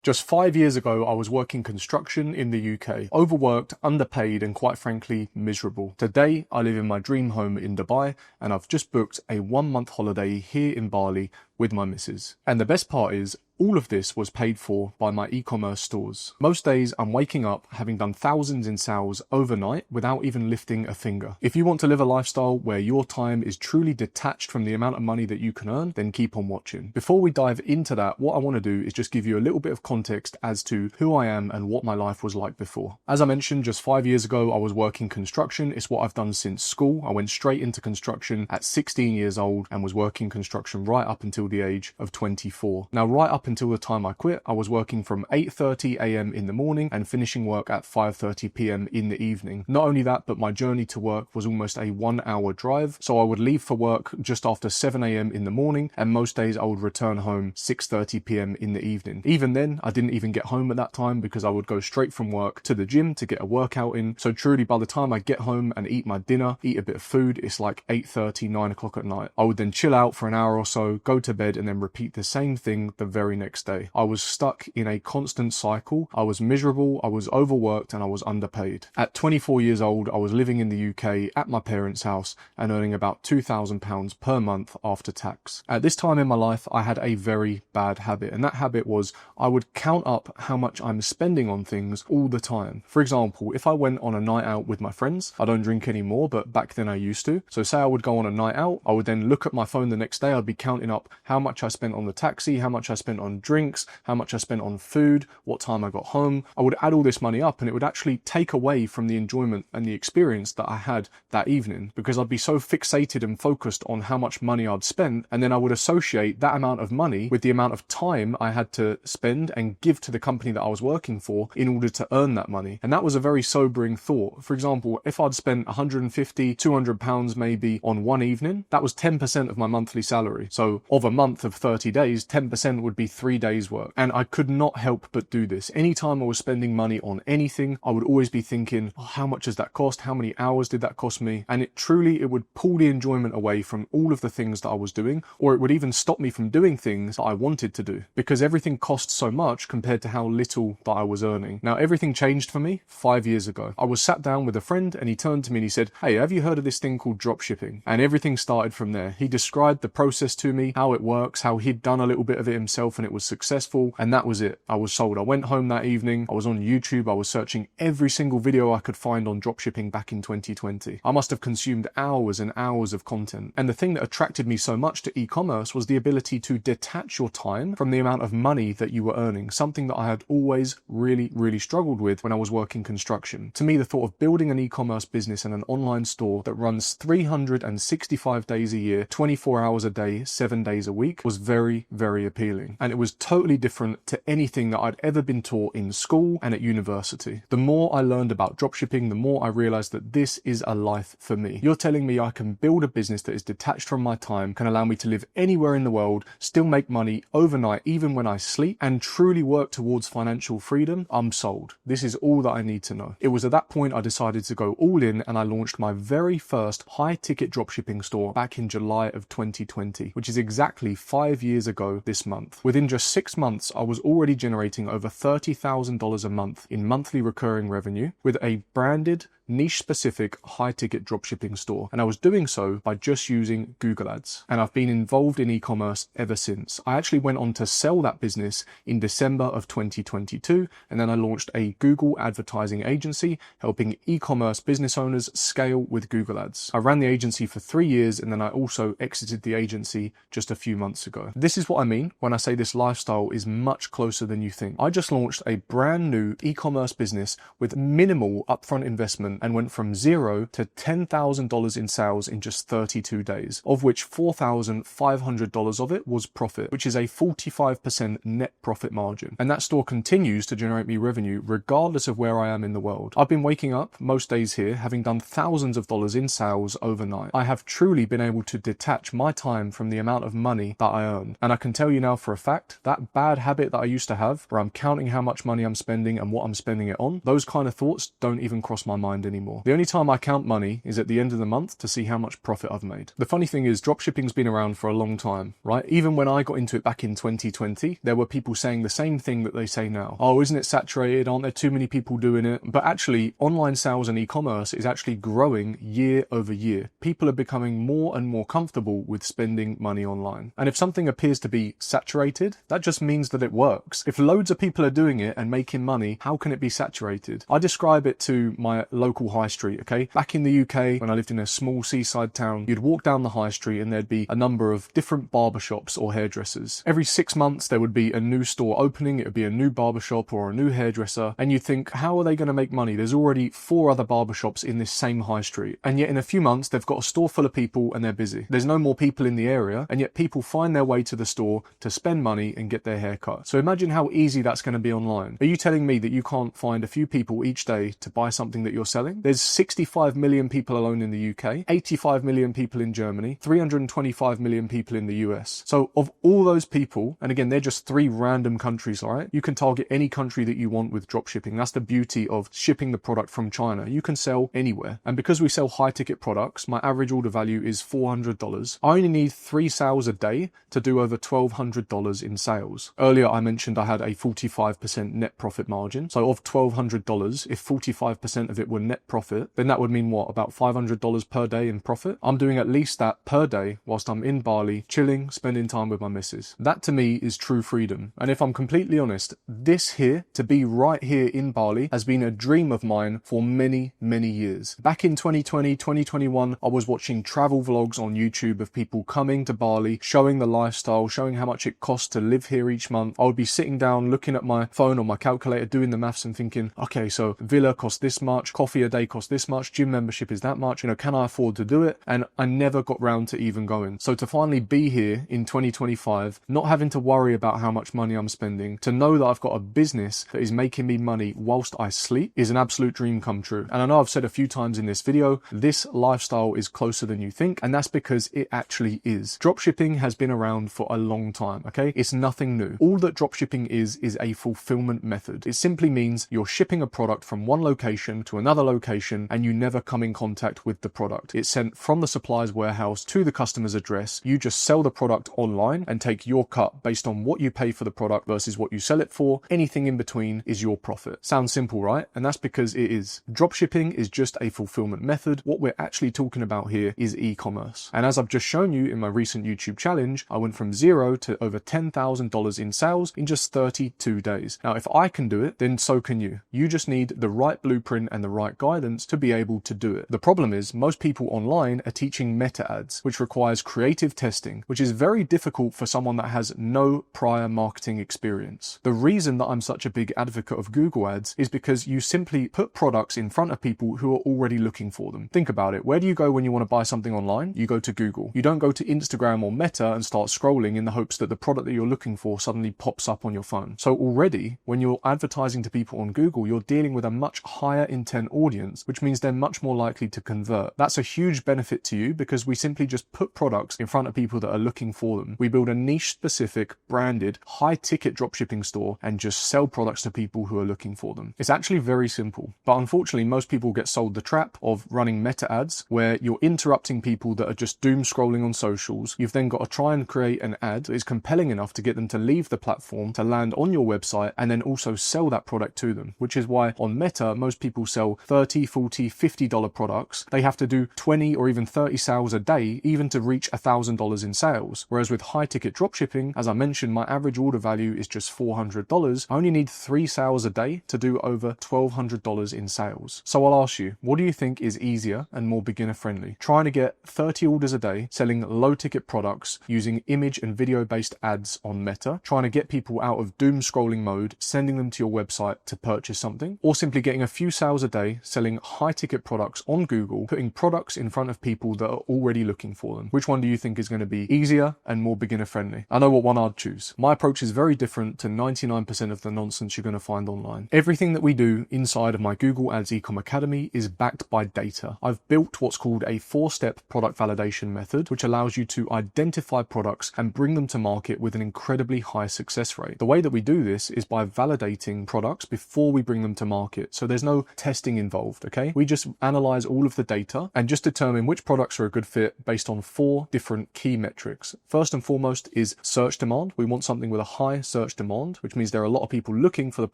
Just 5 years ago, I was working construction in the UK. Overworked, underpaid, and quite frankly, miserable. Today, I live in my dream home in Dubai, and I've just booked a 1-month holiday here in Bali with my missus. And the best part is, all of this was paid for by my e-commerce stores. Most days I'm waking up having done thousands in sales overnight without even lifting a finger. If you want to live a lifestyle where your time is truly detached from the amount of money that you can earn, then keep on watching. Before we dive into that, what I want to do is just give you a little bit of context as to who I am and what my life was like before. As I mentioned, just 5 years ago, I was working construction. It's what I've done since school. I went straight into construction at 16 years old and was working construction right up until the age of 24. Now, right up until the time I quit, I was working from 8:30 a.m. in the morning and finishing work at 5:30 p.m. in the evening. Not only that, but my journey to work was almost a 1-hour drive. So I would leave for work just after 7 a.m. in the morning, and most days I would return home 6:30 p.m. in the evening. Even then, I didn't even get home at that time because I would go straight from work to the gym to get a workout in. So truly, by the time I get home and eat my dinner, eat a bit of food, it's like 8:30, 9 o'clock at night. I would then chill out for an hour or so, go to bed, and then repeat the same thing the very next day. I was stuck in a constant cycle. I was miserable, I was overworked, and I was underpaid. At 24 years old, I was living in the UK at my parents' house and earning about £2,000 per month after tax. At this time in my life, I had a very bad habit, and that habit was I would count up how much I'm spending on things all the time. For example, if I went on a night out with my friends, I don't drink anymore, but back then I used to. So say I would go on a night out, I would then look at my phone the next day, I'd be counting up how much I spent on the taxi, how much I spent on drinks, how much I spent on food, what time I got home. I would add all this money up and it would actually take away from the enjoyment and the experience that I had that evening, because I'd be so fixated and focused on how much money I'd spent, and then I would associate that amount of money with the amount of time I had to spend and give to the company that I was working for in order to earn that money. And that was a very sobering thought. For example, if I'd spent 150, 200 pounds maybe on one evening, that was 10% of my monthly salary. So of a month of 30 days, 10% would be 3 days work. And I could not help but do this. Anytime I was spending money on anything, I would always be thinking, oh, how much does that cost? How many hours did that cost me? And it would pull the enjoyment away from all of the things that I was doing, or it would even stop me from doing things that I wanted to do, because everything cost so much compared to how little that I was earning. Now, everything changed for me 5 years ago. I was sat down with a friend and he turned to me and he said, hey, have you heard of this thing called dropshipping? And everything started from there. He described the process to me, how it works, how he'd done a little bit of it himself and it was successful, and that was it. I was sold. I went home that evening, I was on YouTube, I was searching every single video I could find on dropshipping back in 2020. I must have consumed hours and hours of content. And the thing that attracted me so much to e-commerce was the ability to detach your time from the amount of money that you were earning, something that I had always really struggled with when I was working construction. To me, the thought of building an e-commerce business and an online store that runs 365 days a year, 24 hours a day, 7 days a week was very appealing. And it was totally different to anything that I'd ever been taught in school and at university. The more I learned about dropshipping, the more I realized that this is a life for me. You're telling me I can build a business that is detached from my time, can allow me to live anywhere in the world, still make money overnight even when I sleep, and truly work towards financial freedom? I'm sold. This is all that I need to know. It was at that point I decided to go all in, and I launched my very first high-ticket dropshipping store back in July of 2020, which is exactly 5 years ago this month. Within just 6 months, I was already generating over $30,000 a month in monthly recurring revenue with a branded, niche-specific high-ticket dropshipping store, and I was doing so by just using Google Ads, and I've been involved in e-commerce ever since. I actually went on to sell that business in December of 2022, and then I launched a Google advertising agency helping e-commerce business owners scale with Google Ads. I ran the agency for 3 years, and then I also exited the agency just a few months ago. This is what I mean when I say this lifestyle is much closer than you think. I just launched a brand new e-commerce business with minimal upfront investment and went from $0 to $10,000 in sales in just 32 days, of which $4,500 of it was profit, which is a 45% net profit margin. And that store continues to generate me revenue regardless of where I am in the world. I've been waking up most days here having done thousands of dollars in sales overnight. I have truly been able to detach my time from the amount of money that I earn. And I can tell you now for a fact, that bad habit that I used to have, where I'm counting how much money I'm spending and what I'm spending it on, those kind of thoughts don't even cross my mind anymore. The only time I count money is at the end of the month to see how much profit I've made. The funny thing is, dropshipping's been around for a long time, right? Even when I got into it back in 2020, there were people saying the same thing that they say now. Oh, isn't it saturated? Aren't there too many people doing it? But actually, online sales and e-commerce is actually growing year over year. People are becoming more and more comfortable with spending money online. And if something appears to be saturated, that just means that it works. If loads of people are doing it and making money, how can it be saturated? I describe it to my local high street, okay? Back in the UK, when I lived in a small seaside town, you'd walk down the high street and there'd be a number of different barbershops or hairdressers. Every 6 months, there would be a new store opening, it would be a new barbershop or a new hairdresser, and you'd think, how are they going to make money? There's already 4 other barbershops in this same high street. And yet in a few months, they've got a store full of people and they're busy. There's no more people in the area, and yet people find their way to the store to spend money and get their hair cut. So imagine how easy that's going to be online. Are you telling me that you can't find a few people each day to buy something that you're selling? There's 65 million people alone in the UK, 85 million people in Germany, 325 million people in the US. So of all those people, and again, they're just 3 random countries, all right? You can target any country that you want with dropshipping. That's the beauty of shipping the product from China. You can sell anywhere. And because we sell high ticket products, my average order value is $400. I only need 3 sales a day to do over $1,200 in sales. Earlier, I mentioned I had a 45% net profit margin. So of $1,200, if 45% of it were net profit, then that would mean what? About $500 per day in profit? I'm doing at least that per day whilst I'm in Bali, chilling, spending time with my missus. That to me is true freedom. And if I'm completely honest, this here, to be right here in Bali, has been a dream of mine for many, many years. Back in 2020, 2021, I was watching travel vlogs on YouTube of people coming to Bali, showing the lifestyle, showing how much it costs to live here each month. I would be sitting down, looking at my phone or my calculator, doing the maths and thinking, okay, so villa costs this much, coffee a day costs this much, gym membership is that much, can I afford to do it? And I never got round to even going. So to finally be here in 2025, not having to worry about how much money I'm spending, to know that I've got a business that is making me money whilst I sleep is an absolute dream come true. And I know I've said a few times in this video, this lifestyle is closer than you think, and that's because it actually is. Dropshipping has been around for a long time, okay? It's nothing new. All that dropshipping is a fulfillment method. It simply means you're shipping a product from one location to another location and you never come in contact with the product. It's sent from the supplier's warehouse to the customer's address. You just sell the product online and take your cut based on what you pay for the product versus what you sell it for. Anything in between is your profit. Sounds simple, right? And that's because it is. Dropshipping is just a fulfillment method. What we're actually talking about here is e-commerce. And as I've just shown you in my recent YouTube challenge, I went from $0 to over $10,000 in sales in just 32 days. Now, if I can do it, then so can you. You just need the right blueprint and the right guidance to be able to do it. The problem is most people online are teaching meta ads, which requires creative testing, which is very difficult for someone that has no prior marketing experience. The reason that I'm such a big advocate of Google ads is because you simply put products in front of people who are already looking for them. Think about it. Where do you go when you want to buy something online? You go to Google. You don't go to Instagram or Meta and start scrolling in the hopes that the product that you're looking for suddenly pops up on your phone. So already, when you're advertising to people on Google, you're dealing with a much higher intent audience, which means they're much more likely to convert. That's a huge benefit to you because we simply just put products in front of people that are looking for them. We build a niche specific, branded, high ticket dropshipping store and just sell products to people who are looking for them. It's actually very simple, but unfortunately most people get sold the trap of running meta ads where you're interrupting people that are just doom scrolling on socials. You've then got to try and create an ad that is compelling enough to get them to leave the platform, to land on your website, and then also sell that product to them, which is why on Meta, most people sell $30, $40, $50 products. They have to do 20 or even 30 sales a day, even to reach $1,000 in sales. Whereas with high ticket dropshipping, as I mentioned, my average order value is just $400. I only need 3 sales a day to do over $1,200 in sales. So I'll ask you, what do you think is easier and more beginner friendly? Trying to get 30 orders a day, selling low ticket products, using image and video based ads on Meta, trying to get people out of doom scrolling mode, sending them to your website to purchase something, or simply getting a few sales a day, selling high ticket products on Google, putting products in front of people that are already looking for them. Which one do you think is going to be easier and more beginner friendly? I know what one I'd choose. My approach is very different to 99% of the nonsense you're going to find online. Everything that we do inside of my Google Ads Ecom Academy is backed by data. I've built what's called a 4-step product validation method, which allows you to identify products and bring them to market with an incredibly high success rate. The way that we do this is by validating products before we bring them to market. So there's no testing involved, okay? We just analyze all of the data and just determine which products are a good fit based on 4 different key metrics. First and foremost is search demand. We want something with a high search demand, which means there are a lot of people looking for the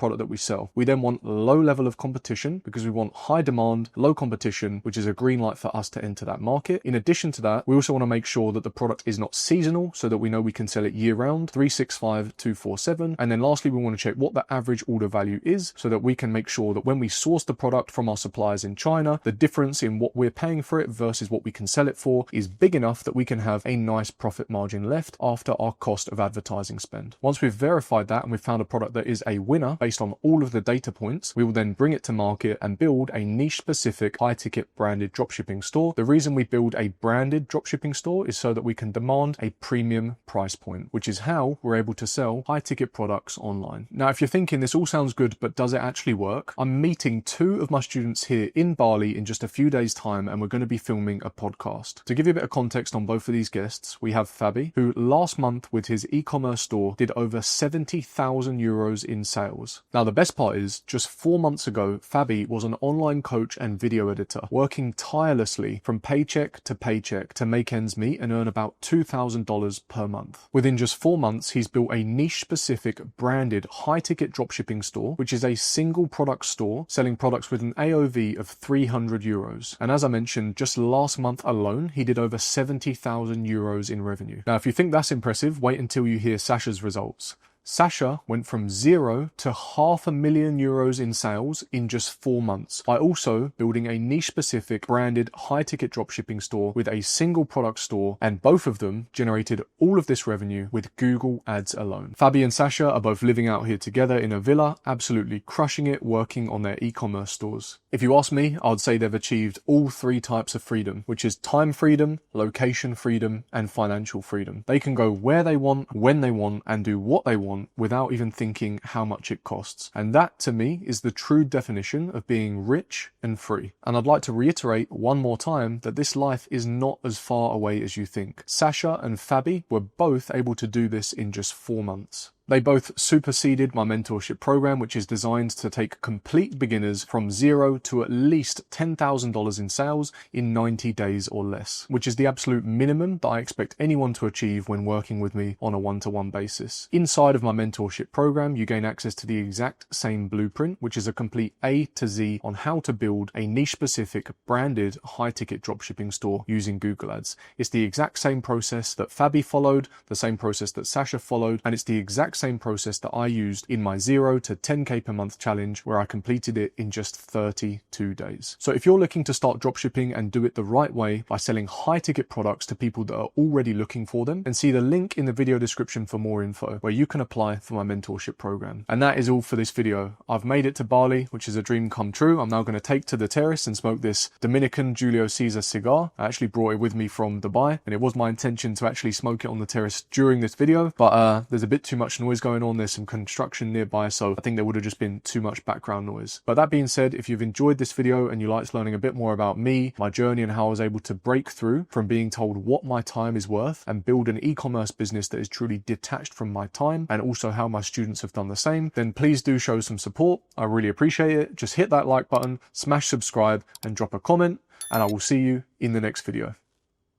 product that we sell. We then want low level of competition because we want high demand, low competition, which is a green light for us to enter that market. In addition to that, we also want to make sure that the product is not seasonal so that we know we can sell it year round, 365, 247. And then lastly, we want to check what the average order value is so that we can make sure that when we source the product from our suppliers in China, the difference in what we're paying for it versus what we can sell it for is big enough that we can have a nice profit margin left after our cost of advertising spend. Once we've verified that and we've found a product that is a winner based on all of the data points, we will then bring it to market and build a niche specific high ticket branded dropshipping store. The reason we build a branded dropshipping store is so that we can demand a premium price point, which is how we're able to sell high ticket products online. Now, if you're thinking this all sounds good, but does it actually work? I'm meeting 2 of my students here in Bali in just a few days time, and we're going to be filming a podcast. To give you a bit of context on both of these guests, we have Fabi, who last month with his e-commerce store did over 70,000 euros in sales. Now, the best part is just 4 months ago, Fabi was an online coach and video editor, working tirelessly from paycheck to make ends meet and earn about $2,000 per month. Within just 4 months, he's built a niche specific branded high ticket dropshipping store, which is a single product store selling products with an AOV of 300 euros. And as I mentioned, just last month alone, he did over 70,000 euros in revenue. Now, if you think that's impressive, wait until you hear Sasha's results. Sasha went from 0 to €500,000 in sales in just 4 months by also building a niche specific branded high ticket dropshipping store with a single product store, and both of them generated all of this revenue with Google ads alone. Fabi and Sasha are both living out here together in a villa, absolutely crushing it, working on their e-commerce stores. If you ask me, I'd say they've achieved all 3 types of freedom, which is time freedom, location freedom, and financial freedom. They can go where they want, when they want, and do what they want without even thinking how much it costs. And that, to me, is the true definition of being rich and free. And I'd like to reiterate one more time that this life is not as far away as you think. Sasha and Fabi were both able to do this in just 4 months. They both superseded my mentorship program, which is designed to take complete beginners from 0 to at least $10,000 in sales in 90 days or less, which is the absolute minimum that I expect anyone to achieve when working with me on a one-to-one basis. Inside of my mentorship program, you gain access to the exact same blueprint, which is a complete A to Z on how to build a niche-specific branded high-ticket dropshipping store using Google Ads. It's the exact same process that Fabi followed, the same process that Sasha followed, and it's the exact same process that I used in my 0 to 10k per month challenge, where I completed it in just 32 days. So if you're looking to start dropshipping and do it the right way by selling high ticket products to people that are already looking for them, then see the link in the video description for more info where you can apply for my mentorship program. And that is all for this video. I've made it to Bali, which is a dream come true. I'm now going to take to the terrace and smoke this Dominican Julio Cesar cigar. I actually brought it with me from Dubai, and it was my intention to actually smoke it on the terrace during this video, but there's a bit too much noise going on. There's some construction nearby, so I think there would have just been too much background noise. But that being said, if you've enjoyed this video and you liked learning a bit more about me, my journey, and how I was able to break through from being told what my time is worth and build an e-commerce business that is truly detached from my time, and also how my students have done the same, then please do show some support. I really appreciate it. Just hit that like button, smash subscribe, and drop a comment, and I will see you in the next video.